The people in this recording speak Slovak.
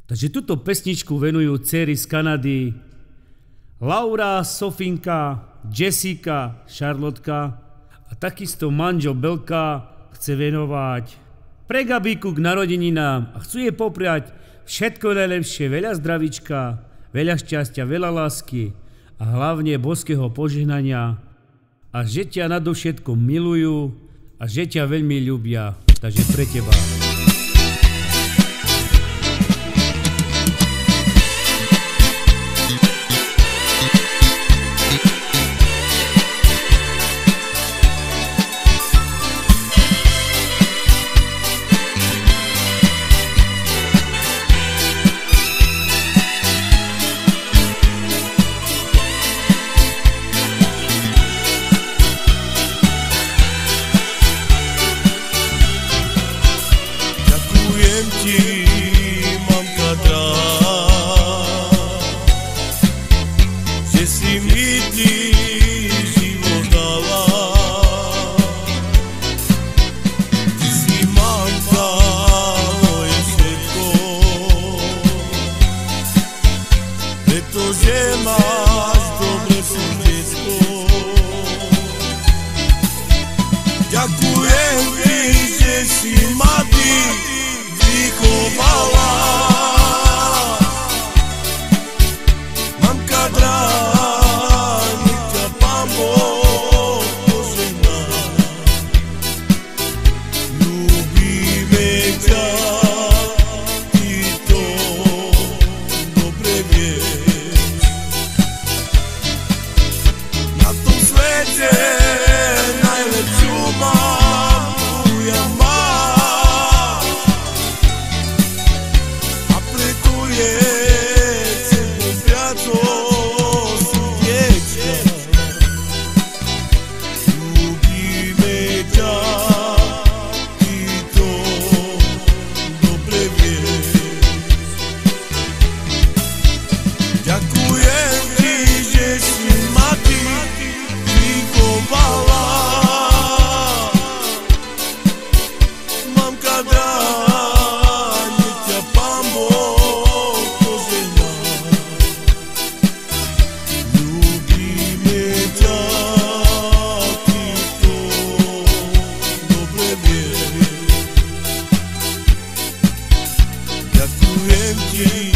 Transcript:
Takže túto pesničku venujú dcery z Kanady. Laura, Sofinka, Jessica, Charlotka a takisto manžel Belka chce venovať pre Gabíku k narodeninám a chcú jej popriať všetko najlepšie, veľa zdravíčka, veľa šťastia, veľa lásky a hlavne božského požehnania a že ťa nadovšetko milujú a že ťa veľmi ľúbia. Takže pre teba. Mamka drahá, že si mi ty život dala. Ty si mamka moje všetko, pretože máš dobre srdecko. Ďakujem ti, že si ma ty vychovala. Mamka drahá, nech ťa Pán Boh požehná. Ľúbime ťa, ty to dobre vieš. Na tom svete najlepšiu mamku ja mám. Ďakujem ti, že si ma ty vychovala. Mamka drahá, nech ťa Pán Boh požehná. Ľúbime ťa, ty to dobre vieš. Ďakujem ti.